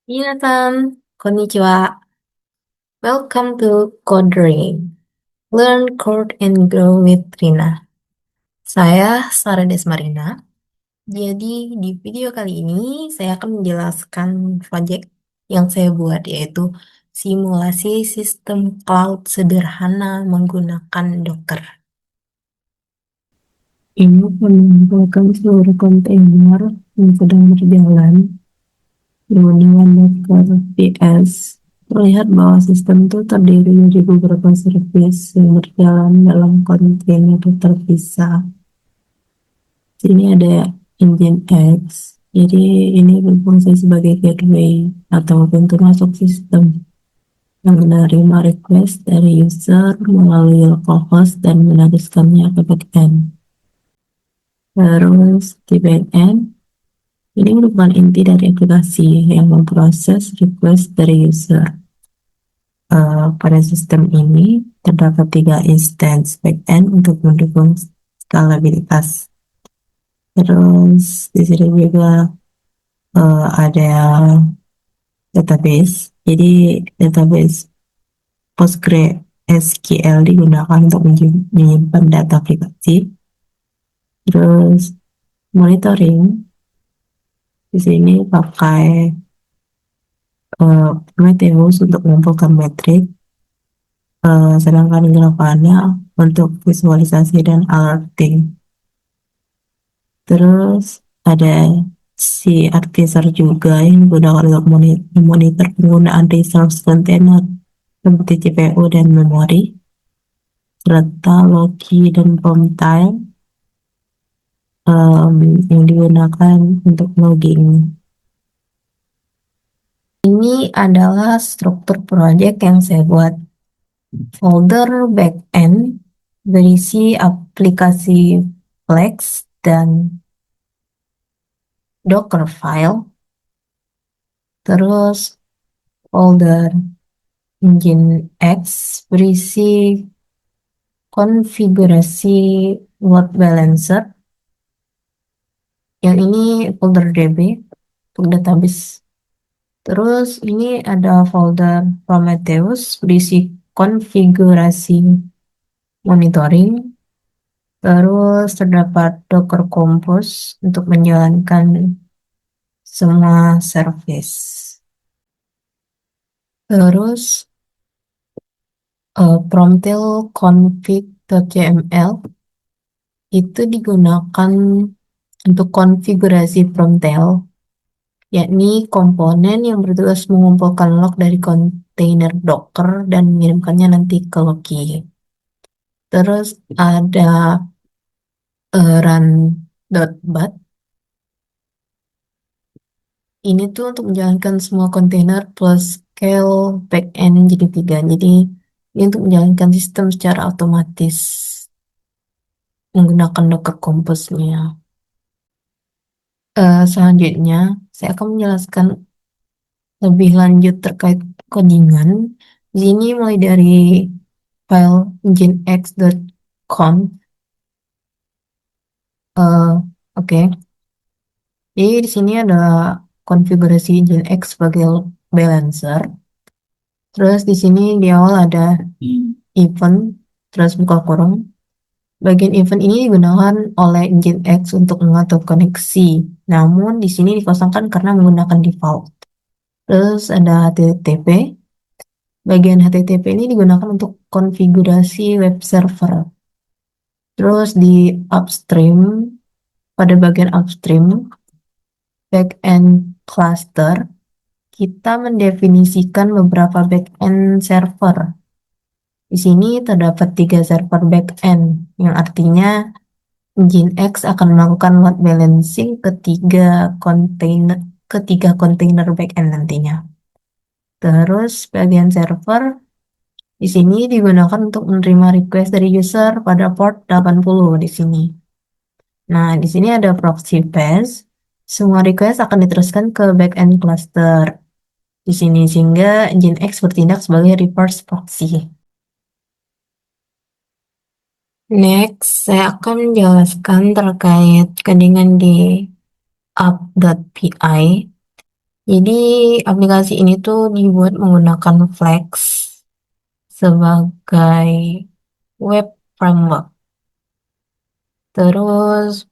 Minasan, konnichiwa. Welcome to Codering. Learn, code, and grow with Rina. Saya Sarah Desmarina. Jadi di video kali ini saya akan menjelaskan proyek yang saya buat yaitu simulasi sistem cloud sederhana menggunakan Docker. Ini mengumpulkan seluruh kontainer yang sedang berjalan menggunakan Docker VS. Terlihat bahwa sistem itu terdiri dari beberapa service yang berjalan dalam kontainer terpisah. Sini ada Nginx, jadi ini berfungsi sebagai gateway atau pintu masuk sistem yang menerima request dari user melalui localhost dan meneruskannya ke backend. Terus di backend, ini merupakan inti dari aplikasi yang memproses request dari user. Pada sistem ini terdapat 3 instance backend untuk mendukung skalabilitas. Terus di sini juga ada database. Jadi database PostgreSQL digunakan untuk menyimpan data aplikasi. Terus monitoring di sini pakai Prometheus untuk mengumpulkan metrik. Sedangkan Grafana untuk visualisasi dan alerting. Terus ada si Artisan juga yang digunakan untuk monitor penggunaan resource container seperti CPU dan memori, serta Loki dan Promptime yang digunakan untuk logging. Ini adalah struktur project yang saya buat. Folder backend berisi aplikasi Flex dan Docker file. Terus folder Nginx berisi konfigurasi load balancer. Yang ini folder DB untuk database. Terus ini ada folder Prometheus berisi konfigurasi monitoring. Terus terdapat Docker Compose untuk menjalankan semua service. Terus Promptel config.yml itu digunakan untuk konfigurasi Promptel, yakni komponen yang bertugas mengumpulkan log dari kontainer Docker dan mengirimkannya nanti ke Loki. Terus ada run.bat. Ini tuh untuk menjalankan semua kontainer plus scale backend jadi 3. Jadi ini untuk menjalankan sistem secara otomatis menggunakan Docker Compose-nya. Selanjutnya, saya akan menjelaskan lebih lanjut terkait codingan. Di sini mulai dari file nginx.conf. Oke. Jadi di sini ada konfigurasi Nginx sebagai load balancer. Terus di sini di awal ada event, terus buka kurung. Bagian event ini digunakan oleh Nginx untuk mengatur koneksi. Namun di sini dikosongkan karena menggunakan default. Terus ada HTTP. Bagian HTTP ini digunakan untuk konfigurasi web server. Terus di upstream, pada bagian upstream, backend cluster, kita mendefinisikan beberapa backend server. Di sini terdapat 3 server backend, yang artinya Nginx akan melakukan load balancing ketiga kontainer backend nantinya. Terus bagian server di sini digunakan untuk menerima request dari user pada port 80 di sini. Nah, di sini ada proxy path. Semua request akan diteruskan ke backend cluster di sini sehingga Nginx bertindak sebagai reverse proxy. Next, saya akan menjelaskan terkait codingan di app.py. Jadi aplikasi ini tuh dibuat menggunakan Flex sebagai web framework. Terus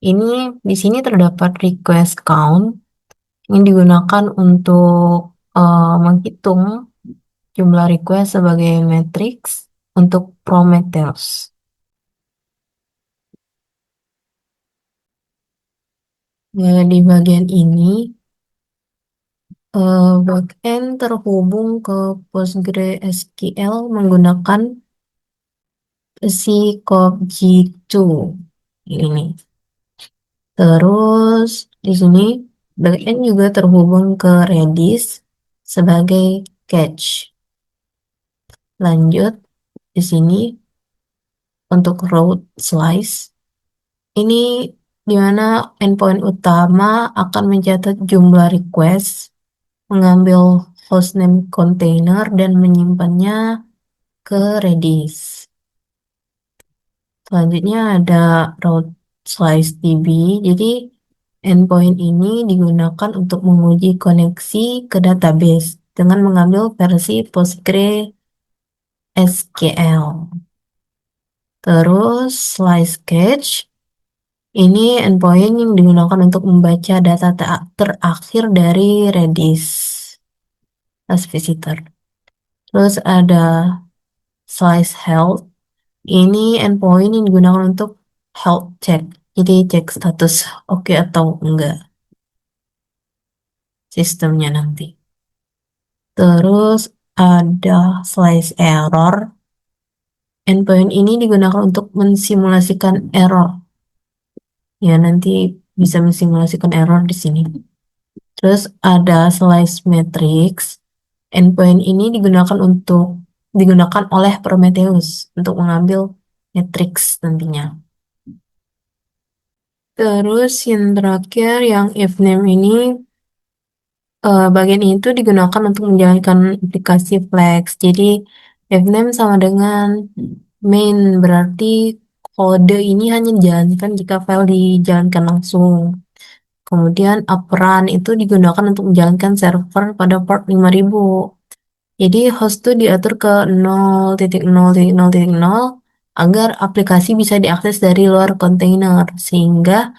ini di sini terdapat request count yang digunakan untuk menghitung jumlah request sebagai matriks untuk Prometheus. Ya, di bagian ini backend terhubung ke PostgreSQL menggunakan si COBG2 ini. Terus di sini backend juga terhubung ke Redis sebagai cache. Lanjut di sini untuk route slice ini di mana endpoint utama akan mencatat jumlah request, mengambil hostname container dan menyimpannya ke Redis. Selanjutnya ada route slice DB. Jadi endpoint ini digunakan untuk menguji koneksi ke database dengan mengambil versi PostgreSQL. Terus slice cache ini endpoint yang digunakan untuk membaca data terakhir dari Redis as visitor. Terus ada slice health. Ini endpoint yang digunakan untuk health check. Jadi cek status oke atau enggak sistemnya nanti. Terus ada slice error. Endpoint ini digunakan untuk mensimulasikan error. Ya, nanti bisa mensimulasikan error di sini. Terus ada slice matrix. Endpoint ini digunakan oleh Prometheus untuk mengambil matrix nantinya. Terus yang terakhir yang if name ini bagian itu digunakan untuk menjalankan aplikasi Flex. Jadi if name sama dengan main, berarti kode ini hanya dijalankan jika file dijalankan langsung. Kemudian uprun itu digunakan untuk menjalankan server pada port 5000. Jadi host itu diatur ke 0.0.0.0 agar aplikasi bisa diakses dari luar kontainer sehingga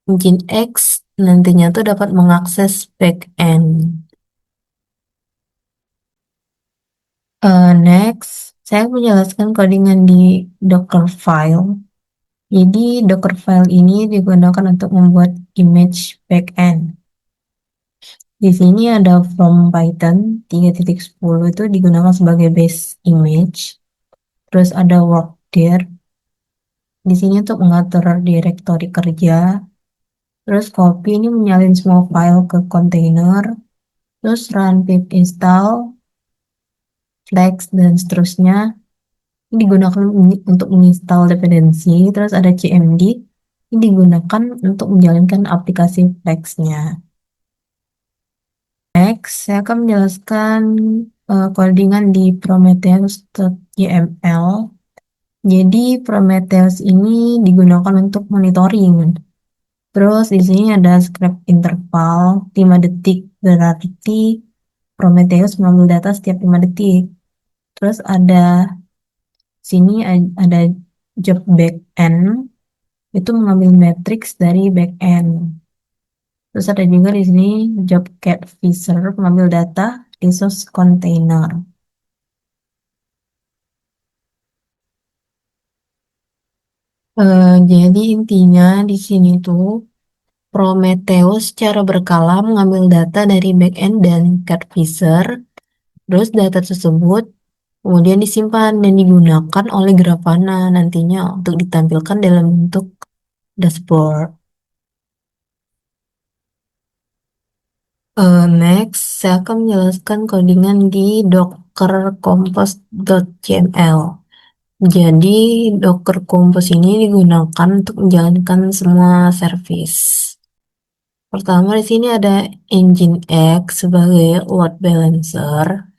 Nginx nantinya tuh dapat mengakses backend. Next, saya menjelaskan codingan di Dockerfile. Jadi Dockerfile ini digunakan untuk membuat image backend. Di sini ada from Python 3.10 itu digunakan sebagai base image. Terus ada workdir. Di sini untuk mengatur direktori kerja. Terus copy ini menyalin semua file ke kontainer. Terus run pip install, flex, dan seterusnya. Ini digunakan untuk menginstal dependensi. Terus ada cmd. Ini digunakan untuk menjalankan aplikasi flex-nya. Next, saya akan menjelaskan codingan di Prometheus.yml. Jadi Prometheus ini digunakan untuk monitoring. Terus di sini ada script interval 5 detik, berarti Prometheus mengambil data setiap 5 detik. Terus ada sini ada job backend, itu mengambil matrix dari backend. Terus ada juga di sini job cat visor mengambil data resource container. Jadi intinya di sini tuh Prometheus secara berkala mengambil data dari backend dan cat visor. Terus data tersebut kemudian disimpan dan digunakan oleh Grafana nantinya untuk ditampilkan dalam bentuk dashboard. Next, saya akan menjelaskan codingan di Docker Compose.yml. Jadi Docker Compose ini digunakan untuk menjalankan semua service. Pertama di sini ada Nginx sebagai load balancer.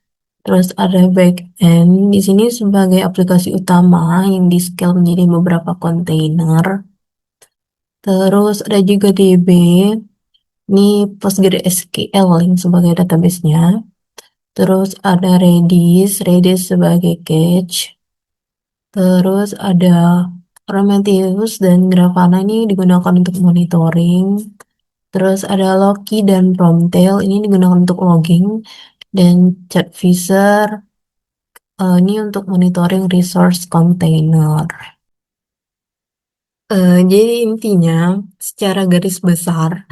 Terus ada backend di sini sebagai aplikasi utama yang di-scale menjadi beberapa kontainer. Terus ada juga DB. Ini PostgreSQL yang sebagai database-nya. Terus ada Redis sebagai cache. Terus ada Prometheus dan Grafana ini digunakan untuk monitoring. Terus ada Loki dan Promtail ini digunakan untuk logging. Dan Chatvisor ini untuk monitoring resource container. Jadi intinya secara garis besar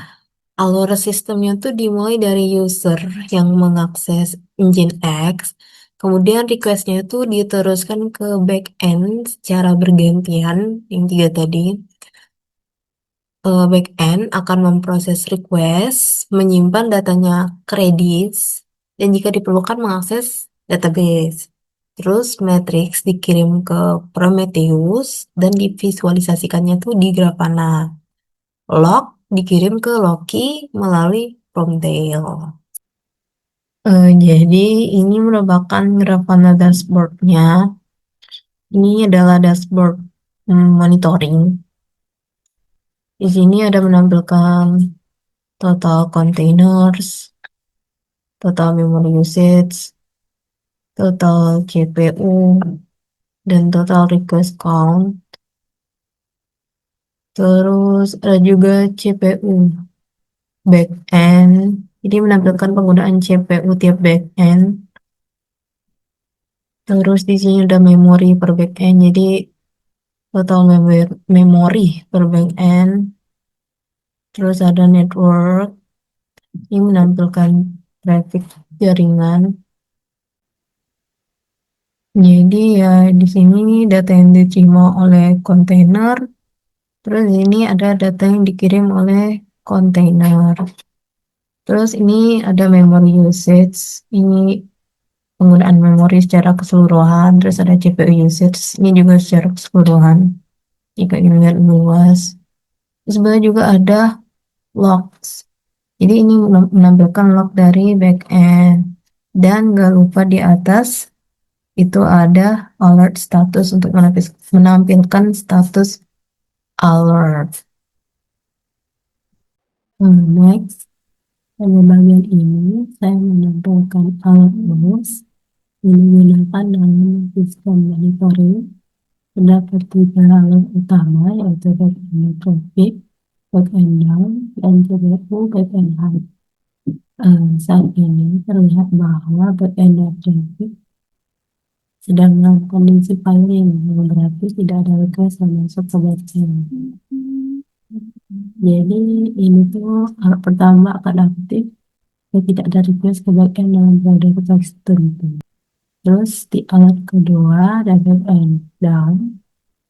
alur sistemnya tuh dimulai dari user yang mengakses Nginx, kemudian requestnya tuh diteruskan ke backend secara bergantian, yang tiga tadi. Backend akan memproses request, menyimpan datanya ke Redis, dan jika diperlukan mengakses database. Terus matrix dikirim ke Prometheus dan divisualisasikannya tuh di Grafana. Log dikirim ke Loki melalui Promtail. Jadi ini merupakan Grafana dashboard-nya. Ini adalah dashboard monitoring. Di sini ada menampilkan total containers, total memory usage, total CPU, dan total request count. Terus ada juga CPU backend. Jadi menampilkan penggunaan CPU tiap backend. Terus di sini ada memori per backend. Jadi total memori per backend. Terus ada network. Ini menampilkan traffic jaringan. Jadi ya di sini data yang diterima oleh kontainer. Terus ini ada data yang dikirim oleh kontainer. Terus ini ada memory usage. Ini penggunaan memori secara keseluruhan. Terus ada CPU usage. Ini juga secara keseluruhan. Jika dilihat luas. Terus sebenarnya juga ada logs. Jadi ini menampilkan log dari backend. Dan gak lupa di atas itu ada alert status untuk menampilkan status alert. Next, pada bagian ini saya menampilkan alert rules yang digunakan dalam sistem monitoring. Terdapat tiga alert utama yaitu backend traffic, backend down, dan CPU backend high. Saat ini terlihat bahwa backend traffic sedang dalam kondisi piling, yang berarti tidak ada request yang masuk ke backend. Jadi ini tuh alat pertama akan aktif jika tidak ada request ke backend dalam periode tertentu. Terus di alat kedua ada backend down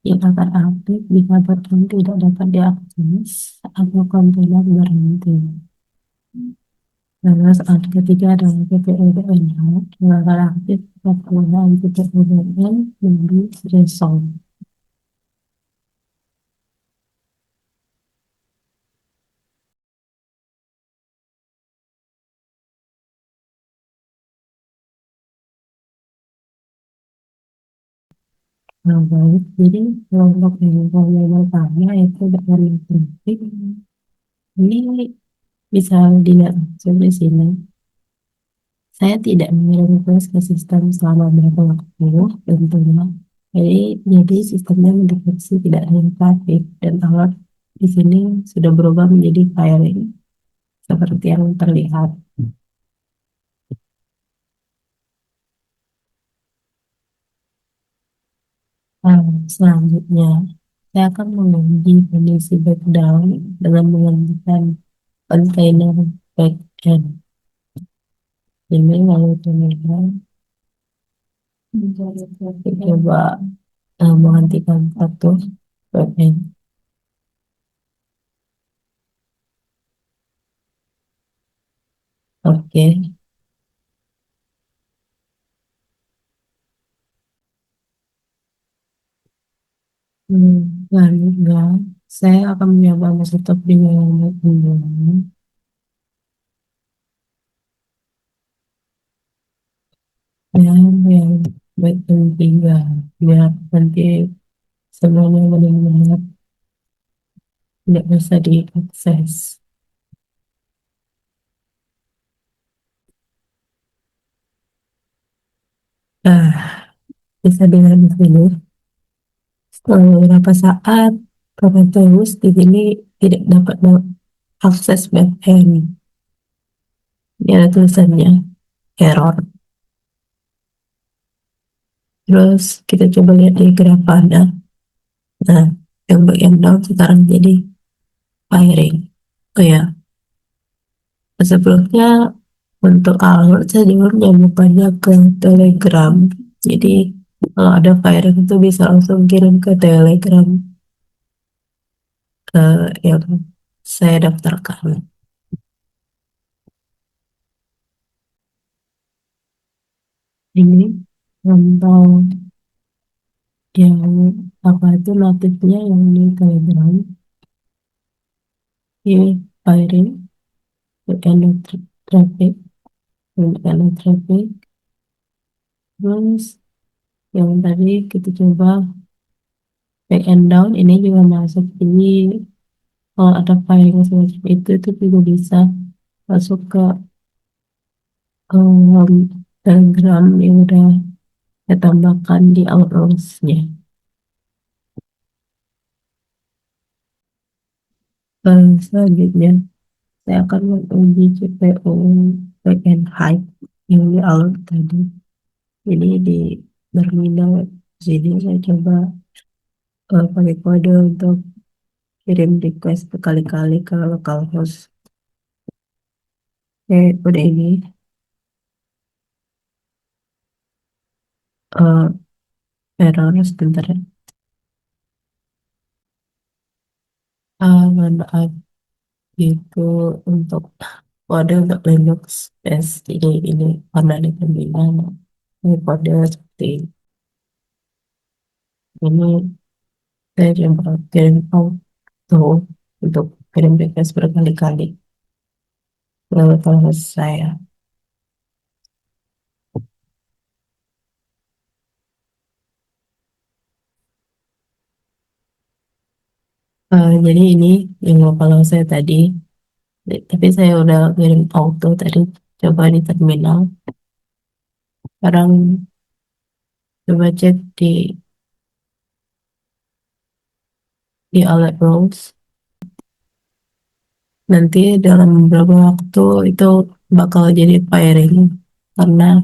yang akan aktif jika backend tidak dapat diakses atau kontainer berhenti. Terus alat ketiga adalah PPO backend yang akan aktif jika penggunaan PPO backend menjadi threshold. Nah, baik. Jadi kelompok yang pertama itu backend traffic. Ini bisa dilihat di sini. Saya tidak mengirim request ke sistem selama beberapa waktu, tentunya. Jadi sistemnya mendeteksi tidak hanya traffic dan alert di sini sudah berubah menjadi firing seperti yang terlihat. Selanjutnya, saya akan menguji kondisi backdown dengan menghentikan container backend. Ini lalu kemudian coba menghentikan satu backend. Oke. Baiklah, saya akan mencoba stop dengan yang ini. Dan yang baik dan tiga, biar nanti semuanya benar-benar tidak bisa diakses. bisa dilihat di sini. Setelah beberapa saat, Prometheus di sini tidak dapat akses backend. Ini ada tulisannya error. Terus kita coba lihat di Grafana. Nah, yang bagian down sekarang jadi firing. Oh ya, sebelumnya untuk alert saya juga menyambungkannya ke Telegram. Jadi kalau ada firing itu bisa langsung kirim ke Telegram yang saya daftarkan. Ini tentang yang apa itu notifnya yang di Telegram. Ini firing, end of traffic, end of traffic. Terus yang tadi kita coba back and down ini juga masuk. Ini kalau ada firing semacam itu juga bisa masuk ke Telegram yang udah saya tambahkan di Outlook-nya. Selanjutnya, saya akan menguji CPU backend high yang di Outlook tadi. Jadi di terminal sini saya coba pakai kode untuk kirim request berkali-kali ke localhost. Kode ini uh, error sebentar ya. Mohon maaf, itu untuk kode untuk Linux base. Jadi ini karena di terminal ini kode seperti ini. Saya coba kirim auto untuk kirim request berkali-kali ke localhost saya. Jadi ini yang localhost saya tadi. Tapi saya udah kirim auto tadi, coba di terminal. Sekarang coba cek di alert rules. Nanti dalam beberapa waktu itu bakal jadi firing karena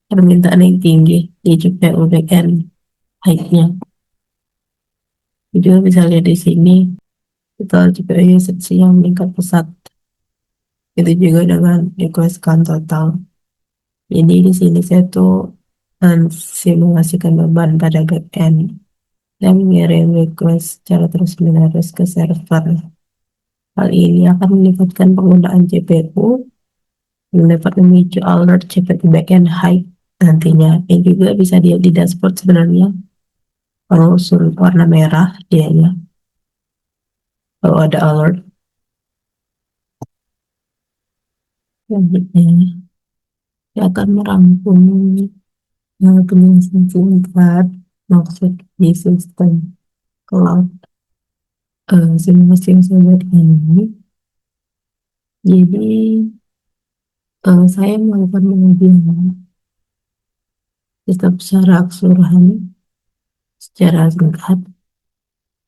permintaan yang tinggi di CPU backend high-nya. Juga bisa lihat di sini total CPU usage yang meningkat pesat. Itu juga dengan request count total. Jadi di sini saya tuh simulasikan beban pada backend dan mengirim request secara terus-menerus ke server. Hal ini akan meningkatkan penggunaan CPU yang dapat memicu alert CPU backend high nantinya. Ini juga bisa dilihat di dashboard sebenarnya. Kalau unsur warna merah dia ya, kalau ada alert. Selanjutnya, saya akan merangkum penjelasan singkat maksud di sistem cloud simulasi yang saya buat ini. Jadi saya melakukan pengujian sistem secara keseluruhan secara singkat,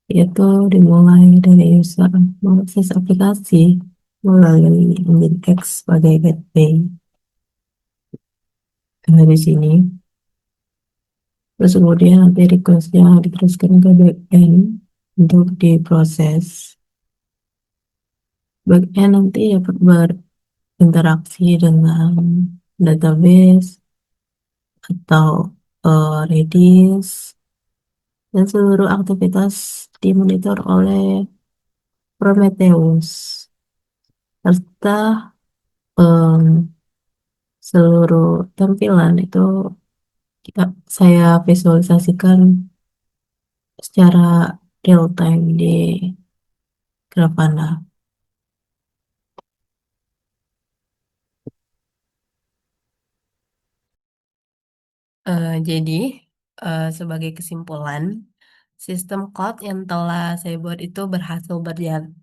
yaitu dimulai dari user mengakses aplikasi melalui engine X sebagai gateway. Di sini, terus kemudian nanti requestnya diteruskan ke backend untuk diproses. Backend nanti dapat berinteraksi dengan database atau Redis, dan seluruh aktivitas dimonitor oleh Prometheus, serta em, seluruh tampilan itu saya visualisasikan secara real time di Grafana. Jadi sebagai kesimpulan, sistem cloud yang telah saya buat itu berhasil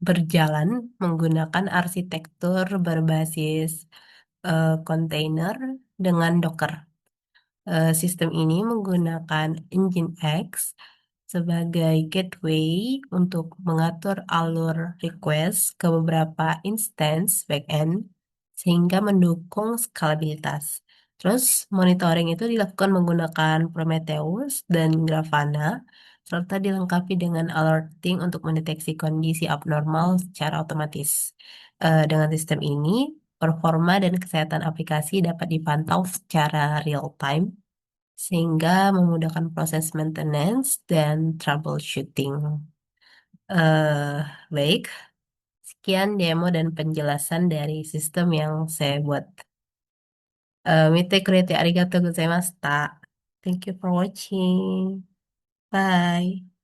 berjalan menggunakan arsitektur berbasis kontainer dengan Docker. Sistem ini menggunakan Engine X sebagai gateway untuk mengatur alur request ke beberapa instance backend sehingga mendukung skalabilitas. Terus monitoring itu dilakukan menggunakan Prometheus dan Grafana serta dilengkapi dengan alerting untuk mendeteksi kondisi abnormal secara otomatis. Dengan sistem ini, performa dan kesehatan aplikasi dapat dipantau secara real time sehingga memudahkan proses maintenance dan troubleshooting. eh Baik, sekian demo dan penjelasan dari sistem yang saya buat. Mite kurete arigatou gozaimashita. Thank you for watching. Bye.